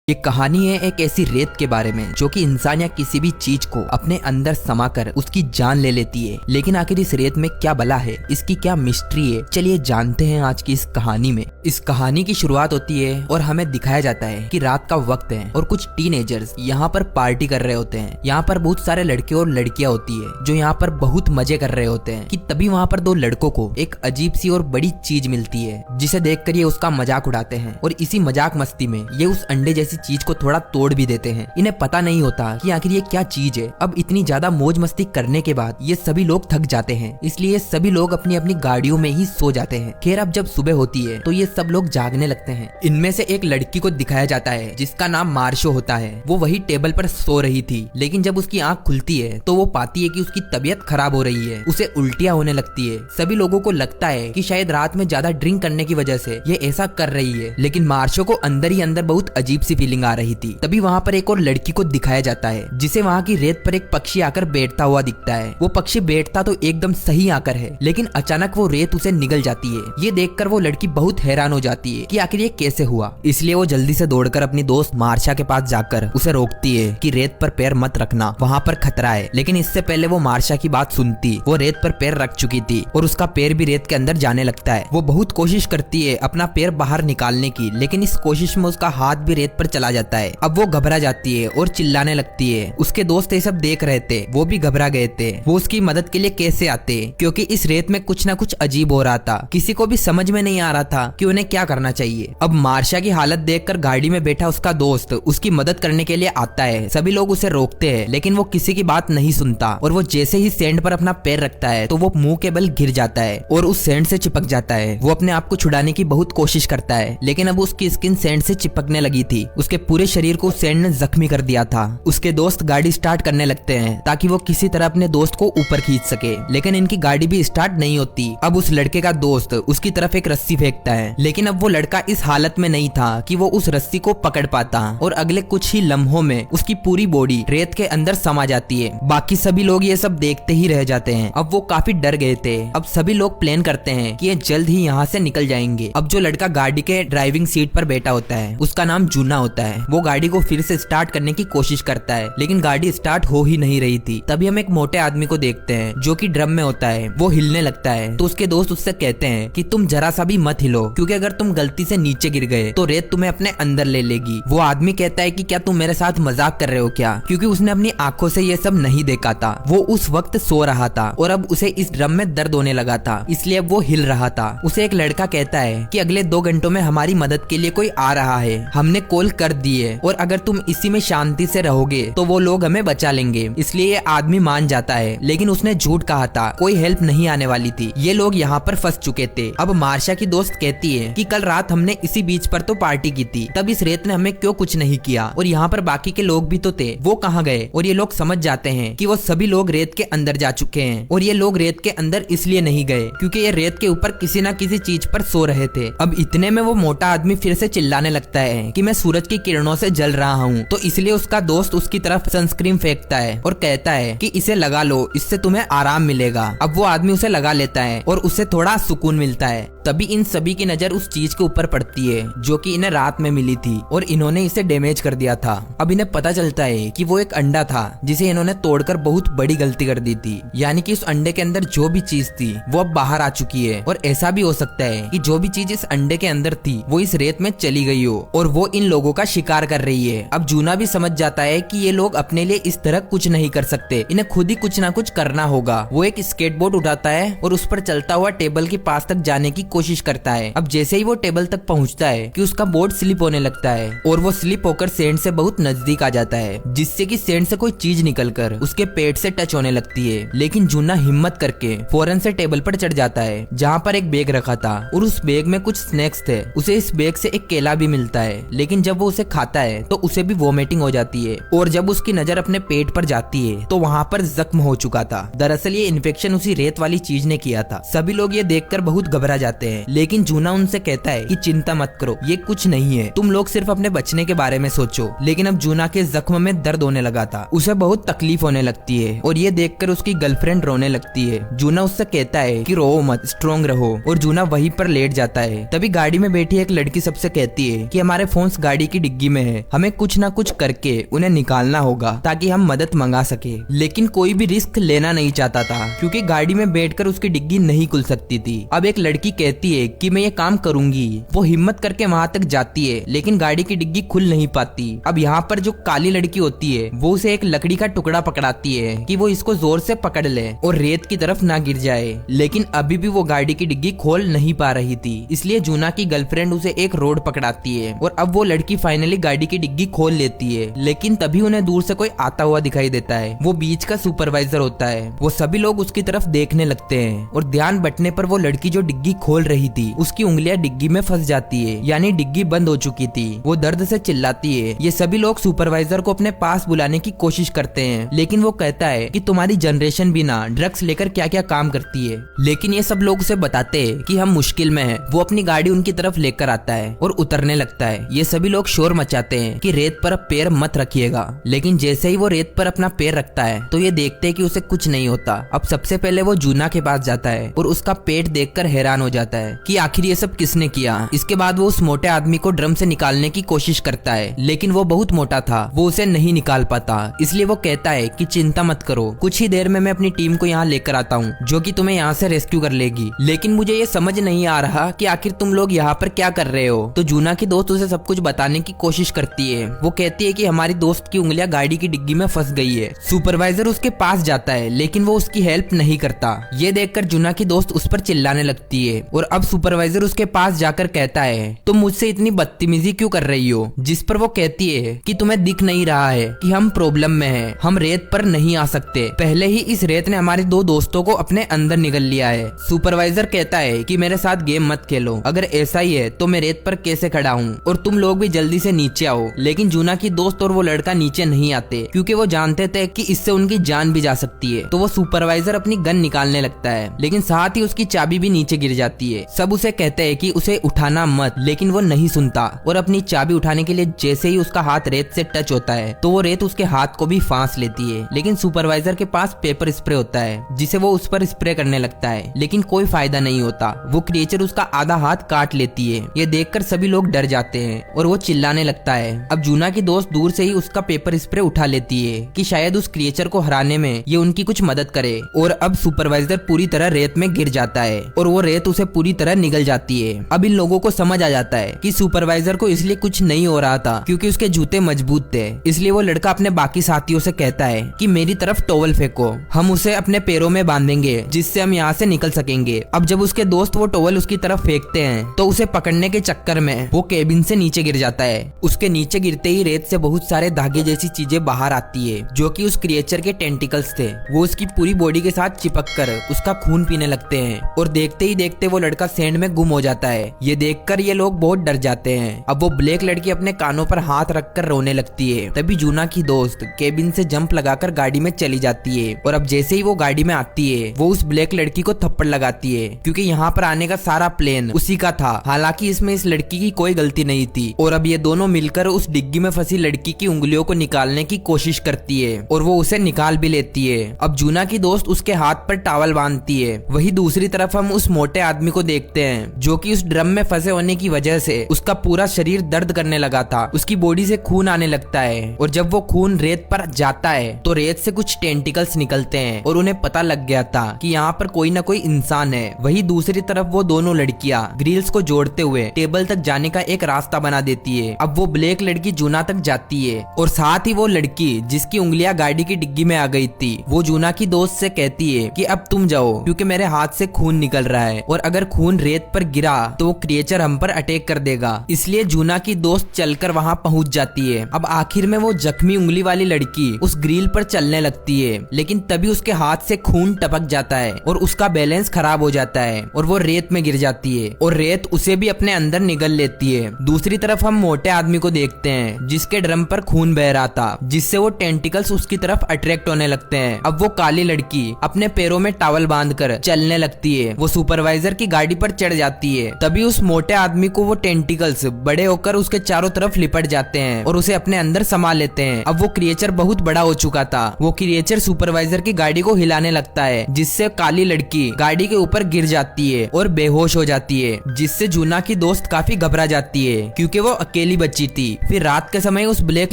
ये कहानी है एक ऐसी रेत के बारे में जो कि इंसान या किसी भी चीज को अपने अंदर समाकर उसकी जान ले लेती है। लेकिन आखिर इस रेत में क्या भला है, इसकी क्या मिस्ट्री है, चलिए जानते हैं आज की इस कहानी में। इस कहानी की शुरुआत होती है और हमें दिखाया जाता है कि रात का वक्त है और कुछ टीनेजर्स यहाँ पर पार्टी कर रहे होते हैं। यहाँ पर बहुत सारे लड़के और लड़कियां होती है जो यहाँ पर बहुत मजे कर रहे होते हैं कि तभी वहाँ पर दो लड़कों को एक अजीब सी और बड़ी चीज मिलती है जिसे देखकर ये उसका मजाक उड़ाते हैं और इसी मजाक मस्ती में ये उस अंडे जैसी चीज को थोड़ा तोड़ भी देते हैं। इन्हें पता नहीं होता कि आखिर ये क्या चीज है। अब इतनी ज्यादा मौज मस्ती करने के बाद ये सभी लोग थक जाते हैं, इसलिए सभी लोग अपनी अपनी गाड़ियों में ही सो जाते हैं। खैर अब जब सुबह होती है तो ये सब लोग जागने लगते हैं। इनमें से एक लड़की को दिखाया जाता है जिसका नाम मार्शो होता है। वो वही टेबल पर सो रही थी, लेकिन जब उसकी आंख खुलती है तो वो पाती है कि उसकी तबीयत खराब हो रही है, उसे उल्टियां होने लगती है। सभी लोगों को लगता है कि शायद रात में ज्यादा ड्रिंक करने की वजह से ये ऐसा कर रही है, लेकिन मार्शो को अंदर ही अंदर बहुत अजीब सी फीलिंग आ रही थी। तभी वहाँ पर एक और लड़की को दिखाया जाता है जिसे वहाँ की रेत पर एक पक्षी आकर बैठता हुआ दिखता है। वो पक्षी बैठता तो एकदम सही आकर है, लेकिन अचानक वो रेत उसे निगल जाती है। ये देखकर वो लड़की बहुत हैरान हो जाती है कि आखिर ये कैसे हुआ। इसलिए वो जल्दी से दौड़कर अपनी दोस्त मार्शा के पास जाकर उसे रोकती है कि रेत पर पैर मत रखना, वहाँ पर खतरा है। लेकिन इससे पहले वो मार्शा की बात सुनती, वो रेत पर पैर रख चुकी थी और उसका पैर भी रेत के अंदर जाने लगता है। वो बहुत कोशिश करती है अपना पैर बाहर निकालने की, लेकिन इस कोशिश में उसका हाथ भी रेत पर चला जाता है। अब वो घबरा जाती है और चिल्लाने लगती है। उसके दोस्त ये सब देख रहे थे, वो भी घबरा गए थे। वो उसकी मदद के लिए कैसे आते, क्योंकि इस रेत में कुछ ना कुछ अजीब हो रहा था। किसी को भी समझ में नहीं आ रहा था कि उन्हें क्या करना चाहिए। अब मार्शा की हालत देखकर गाड़ी में बैठा उसका दोस्त उसकी मदद करने के लिए आता है। सभी लोग उसे रोकते हैं, लेकिन वो किसी की बात नहीं सुनता और वो जैसे ही सैंड पर अपना पैर रखता है तो वो मुंह के बल गिर जाता है और उस सैंड से चिपक जाता है। वो अपने आप को छुड़ाने की बहुत कोशिश करता है, लेकिन अब उसकी स्किन सैंड से चिपकने लगी थी। उसके पूरे शरीर को सैंड ने जख्मी कर दिया था। उसके दोस्त गाड़ी स्टार्ट करने लगते हैं ताकि वो किसी तरह अपने दोस्त को ऊपर खींच सके, लेकिन इनकी गाड़ी भी स्टार्ट नहीं होती। अब उस लड़के का दोस्त उसकी तरफ एक रस्सी फेंकता है, लेकिन अब वो लड़का इस हालत में नहीं था कि वो उस रस्सी को पकड़ पाता और अगले कुछ ही लम्हों में उसकी पूरी बॉडी रेत के अंदर समा जाती है। बाकी सभी लोग ये सब देखते ही रह जाते हैं। अब वो काफी डर गए थे। अब सभी लोग प्लान करते हैं कि ये जल्द ही यहाँ से निकल जाएंगे। अब जो लड़का गाड़ी के ड्राइविंग सीट पर बैठा होता है उसका नाम जूना होता है। वो गाड़ी को फिर से स्टार्ट करने की कोशिश करता है, लेकिन गाड़ी स्टार्ट हो ही नहीं रही थी। तभी हम एक मोटे आदमी को देखते हैं जो कि ड्रम में होता है। वो हिलने लगता है तो उसके दोस्त उससे कहते हैं कि तुम जरा सा भी मत हिलो, क्योंकि अगर तुम गलती से नीचे गिर गए तो रेत तुम्हें अपने अंदर ले लेगी। वो आदमी कहता है कि क्या तुम मेरे साथ मजाक कर रहे हो क्या, क्योंकि उसने अपनी आंखों से ये सब नहीं देखा था। वो उस वक्त सो रहा था और अब उसे इस ड्रम में दर्द होने लगा था, इसलिए अब वो हिल रहा था। उसे एक लड़का कहता है कि अगले 2 घंटों में हमारी मदद के लिए कोई आ रहा है, हमने कॉल कर दी है और अगर तुम इसी में शांति से रहोगे तो वो लोग हमें बचा लेंगे। इसलिए ये आदमी मान जाता है, लेकिन उसने झूठ कहा था, कोई हेल्प नहीं आने वाली थी। ये लोग यहाँ पर फंस चुके थे। अब मार्शा की दोस्त कहती है कि कल रात हमने इसी बीच पर तो पार्टी की थी, तब इस रेत ने हमें क्यों कुछ नहीं किया, और यहाँ पर बाकी के लोग भी तो थे, वो कहाँ गए। और ये लोग समझ जाते हैं कि वो सभी लोग रेत के अंदर जा चुके हैं और ये लोग रेत के अंदर इसलिए नहीं गए क्योंकि ये रेत के ऊपर किसी न किसी चीज पर सो रहे थे। अब इतने में वो मोटा आदमी फिर से चिल्लाने लगता है कि मैं सूरज की किरणों से जल रहा हूँ, तो इसलिए उसका दोस्त उसकी तरफ सनस्क्रीन फेंकता है और कहता है कि इसे लगा लो, इससे तुम्हें आराम मिलेगा। अब वो आदमी उसे लगा लेता है और उसे थोड़ा सुकून मिलता है। तभी इन सभी की नजर उस चीज के ऊपर पड़ती है जो कि इन्हें रात में मिली थी और इन्होंने इसे डैमेज कर दिया था। अब इन्हें पता चलता है कि वो एक अंडा था जिसे इन्होंने तोड़कर बहुत बड़ी गलती कर दी थी, यानी कि उस अंडे के अंदर जो भी चीज थी वो अब बाहर आ चुकी है। और ऐसा भी हो सकता है कि जो भी चीज इस अंडे के अंदर थी वो इस रेत में चली गई हो और वो इन लोगों का शिकार कर रही है। अब जूना भी समझ जाता है कि ये लोग अपने लिए इस तरह कुछ नहीं कर सकते, इन्हें खुद ही कुछ ना कुछ करना होगा। वो एक स्केटबोर्ड उठाता है और उस पर चलता हुआ टेबल के पास तक जाने की कोशिश करता है। अब जैसे ही वो टेबल तक पहुंचता है कि उसका बोर्ड स्लिप होने लगता है और वो स्लिप होकर सैंड से बहुत नजदीक आ जाता है, जिससे कि सैंड से कोई चीज निकलकर उसके पेट से टच होने लगती है। लेकिन जूना हिम्मत करके फौरन से टेबल पर चढ़ जाता है जहाँ पर एक बैग रखा था और उस बैग में कुछ स्नैक्स थे। उसे इस बैग से एक केला भी मिलता है, लेकिन जब वो उसे खाता है तो उसे भी वोमिटिंग हो जाती है और जब उसकी नजर अपने पेट पर जाती है तो वहाँ पर जख्म हो चुका था। दरअसल ये इन्फेक्शन उसी रेत वाली चीज ने किया था। सभी लोग ये देखकर बहुत घबरा जाते हैं, लेकिन जूना उनसे कहता है कि चिंता मत करो, ये कुछ नहीं है, तुम लोग सिर्फ अपने बचने के बारे में सोचो। लेकिन अब जूना के जख्म में दर्द होने लगा था, उसे बहुत तकलीफ होने लगती है और ये देखकर उसकी गर्लफ्रेंड रोने लगती है। जूना उससे कहता है कि रो मत, स्ट्रॉन्ग रहो, और जूना वहीं पर लेट जाता है। तभी गाड़ी में बैठी एक लड़की सबसे कहती है कि हमारे फोन्स गाड़ी की की डिग्गी में है। हमें कुछ ना कुछ करके उन्हें निकालना होगा ताकि हम मदद मंगा सके। लेकिन कोई भी रिस्क लेना नहीं चाहता था क्योंकि गाड़ी में बैठकर उसकी डिग्गी नहीं खुल सकती थी। अब एक लड़की कहती है कि मैं ये काम करूंगी। वो हिम्मत करके वहां तक जाती है लेकिन गाड़ी की डिग्गी खुल नहीं पाती। अब यहाँ पर जो काली लड़की होती है वो उसे एक लकड़ी का टुकड़ा पकड़ाती है कि वो इसको जोर से पकड़ ले और रेत की तरफ ना गिर जाए। लेकिन अभी भी वो गाड़ी की डिग्गी खोल नहीं पा रही थी, इसलिए जूना की गर्लफ्रेंड उसे एक रोड पकड़ाती है और अब वो लड़की फाइनली गाड़ी की डिग्गी खोल लेती है। लेकिन तभी उन्हें दूर से कोई आता हुआ दिखाई देता है। वो बीच का सुपरवाइजर होता है। वो सभी लोग उसकी तरफ देखने लगते हैं और ध्यान बटने पर वो लड़की जो डिग्गी खोल रही थी उसकी उंगलियां डिग्गी में फंस जाती है, यानी डिग्गी बंद हो चुकी थी। वो दर्द से चिल्लाती है। ये सभी लोग सुपरवाइजर को अपने पास बुलाने की कोशिश करते हैं लेकिन वो कहता है कि तुम्हारी जनरेशन भी ना ड्रग्स लेकर क्या क्या काम करती है। लेकिन ये सब लोग उसे बताते हैं कि हम मुश्किल में हैं। वो अपनी गाड़ी उनकी तरफ लेकर आता है और उतरने लगता है। ये सभी लोग शोर मचाते हैं कि रेत पर पैर मत रखिएगा। लेकिन जैसे ही वो रेत पर अपना पैर रखता है तो ये देखते हैं कि उसे कुछ नहीं होता। अब सबसे पहले वो जूना के पास जाता है और उसका पेट देखकर हैरान हो जाता है कि आखिर ये सब किसने किया। इसके बाद वो उस मोटे आदमी को ड्रम से निकालने की कोशिश करता है लेकिन वो बहुत मोटा था, वो उसे नहीं निकाल पाता। इसलिए वो कहता है कि चिंता मत करो, कुछ ही देर में मैं अपनी टीम को यहाँ लेकर आता हूँ जो कि तुम्हें यहाँ से रेस्क्यू कर लेगी। लेकिन मुझे ये समझ नहीं आ रहा कि आखिर तुम लोग यहाँ पर क्या कर रहे हो। तो जूना की दोस्त उसे सब कुछ बताने की कोशिश करती है। वो कहती है कि हमारी दोस्त की उंगलियां गाड़ी की डिग्गी में फंस गई है। सुपरवाइजर उसके पास जाता है लेकिन वो उसकी हेल्प नहीं करता। ये देखकर जूना की दोस्त उस पर चिल्लाने लगती है और अब सुपरवाइजर उसके पास जाकर कहता है तुम मुझसे इतनी बदतमीजी क्यों कर रही हो। जिस पर वो कहती है कि तुम्हें दिख नहीं रहा है कि हम प्रॉब्लम में हैं, हम रेत पर नहीं आ सकते। पहले ही इस रेत ने हमारे दो दोस्तों को अपने अंदर निगल लिया है। सुपरवाइजर कहता है कि मेरे साथ गेम मत खेलो, अगर ऐसा ही है तो मैं रेत पर कैसे खड़ा हूँ और तुम लोग भी जल्दी से नीचे आओ। लेकिन जूना की दोस्त और वो लड़का नीचे नहीं आते क्योंकि वो जानते थे कि इससे उनकी जान भी जा सकती है। तो वो सुपरवाइजर अपनी गन निकालने लगता है लेकिन साथ ही उसकी चाबी भी नीचे गिर जाती है। सब उसे कहते हैं कि उसे उठाना मत, लेकिन वो नहीं सुनता और अपनी चाबी उठाने के लिए जैसे ही उसका हाथ रेत से टच होता है तो वो रेत उसके हाथ को भी फांस लेती है। लेकिन सुपरवाइजर के पास पेपर स्प्रे होता है जिसे वो उस पर स्प्रे करने लगता है लेकिन कोई फायदा नहीं होता। वो क्रिएचर उसका आधा हाथ काट लेती है। ये देखकर सभी लोग डर जाते हैं और वो चिल्लाने लगता है। अब जूना की दोस्त दूर से ही उसका पेपर स्प्रे उठा लेती है कि शायद उस क्रिएचर को हराने में ये उनकी कुछ मदद करे। और अब सुपरवाइजर पूरी तरह रेत में गिर जाता है और वो रेत उसे पूरी तरह निगल जाती है। अब इन लोगों को समझ आ जाता है कि सुपरवाइजर को इसलिए कुछ नहीं हो रहा था क्योंकि उसके जूते मजबूत थे। इसलिए वो लड़का अपने बाकी साथियों से कहता है कि मेरी तरफ टॉवल फेंको, हम उसे अपने पैरों में बांधेंगे जिससे हम यहाँ से निकल सकेंगे। अब जब उसके दोस्त वो टॉवल उसकी तरफ फेंकते हैं तो उसे पकड़ने के चक्कर में वो केबिन से नीचे गिर जाता है। उसके नीचे गिरते ही रेत से बहुत सारे धागे जैसी चीजें बाहर आती है जो कि उस क्रिएचर के टेंटिकल्स थे। वो उसकी पूरी बॉडी के साथ चिपक कर उसका खून पीने लगते हैं और देखते ही देखते वो लड़का सैंड में गुम हो जाता है। ये देखकर ये लोग बहुत डर जाते हैं। अब वो ब्लैक लड़की अपने कानों पर हाथ रखकर रोने लगती है। तभी जूना की दोस्त केबिन से जंप लगाकर गाड़ी में चली जाती है और अब जैसे ही वो गाड़ी में आती है वो उस ब्लैक लड़की को थप्पड़ लगाती है क्योंकि यहाँ पर आने का सारा प्लान उसी का था। हालांकि इसमें इस लड़की की कोई गलती नहीं थी। और अब ये दोनों मिलकर उस डिग्गी में फंसी लड़की की उंगलियों को निकालने की कोशिश करती है और वो उसे निकाल भी लेती है। अब जूना की दोस्त उसके हाथ पर टॉवल बांधती है। वही दूसरी तरफ हम उस मोटे आदमी को देखते हैं जो कि उस ड्रम में फंसे होने की वजह से उसका पूरा शरीर दर्द करने लगा था। उसकी बॉडी से खून आने लगता है और जब वो खून रेत पर जाता है तो रेत से कुछ टेंटिकल्स निकलते हैं और उन्हें पता लग गया था कि यहाँ पर कोई ना कोई इंसान है। वही दूसरी तरफ वो दोनों लड़कियां ग्रिल्स को जोड़ते हुए टेबल तक जाने का एक रास्ता बना देती है। अब वो ब्लैक लड़की जूना तक जाती है और साथ ही वो लड़की जिसकी उंगलियां गाड़ी की डिग्गी में आ गई थी वो जूना की दोस्त से कहती है कि अब तुम जाओ क्योंकि मेरे हाथ से खून निकल रहा है और अगर खून रेत पर गिरा तो वो क्रिएचर हम पर अटैक कर देगा। इसलिए जूना की दोस्त चलकर वहाँ पहुँच जाती है। अब आखिर में वो जख्मी उंगली वाली लड़की उस ग्रिल पर चलने लगती है लेकिन तभी उसके हाथ से खून टपक जाता है और उसका बैलेंस खराब हो जाता है और वो रेत में गिर जाती है और रेत उसे भी अपने अंदर निगल लेती है। दूसरी तरफ हम मोटे आदमी को देखते हैं जिसके ड्रम पर खून बह रहा था जिससे वो टेंटिकल्स उसकी तरफ अट्रैक्ट होने लगते हैं। अब वो काली लड़की अपने पैरों में टॉवल बांधकर चलने लगती है। वो सुपरवाइजर की गाड़ी पर चढ़ जाती है। तभी उस मोटे आदमी को वो टेंटिकल्स बड़े होकर उसके चारों तरफ लिपट जाते हैं और उसे अपने अंदर समा लेते हैं। अब वो क्रिएचर बहुत बड़ा हो चुका था। वो क्रिएचर सुपरवाइजर की गाड़ी को हिलाने लगता है जिससे काली लड़की गाड़ी के ऊपर गिर जाती है और बेहोश हो जाती है जिससे जूना की दोस्त काफी घबरा जाती है क्योंकि वो अकेली अकेली बची थी। फिर रात के समय उस ब्लैक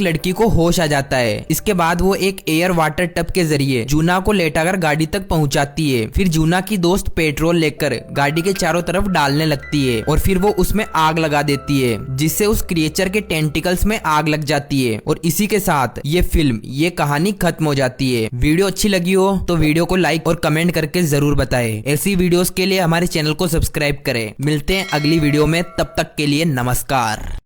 लड़की को होश आ जाता है। इसके बाद वो एक एयर वाटर टब के जरिए जूना को लेटाकर गाड़ी तक पहुंचाती है। फिर जूना की दोस्त पेट्रोल लेकर गाड़ी के चारों तरफ डालने लगती है और फिर वो उसमें आग लगा देती है, जिससे उस क्रिएचर के टेंटिकल्स में आग लग जाती है। और इसी के साथ ये कहानी खत्म हो जाती है। वीडियो अच्छी लगी हो तो वीडियो को लाइक और कमेंट करके जरूर बताएं। ऐसी वीडियोस के लिए हमारे चैनल को सब्सक्राइब करें। मिलते हैं अगली वीडियो में, तब तक के लिए नमस्कार।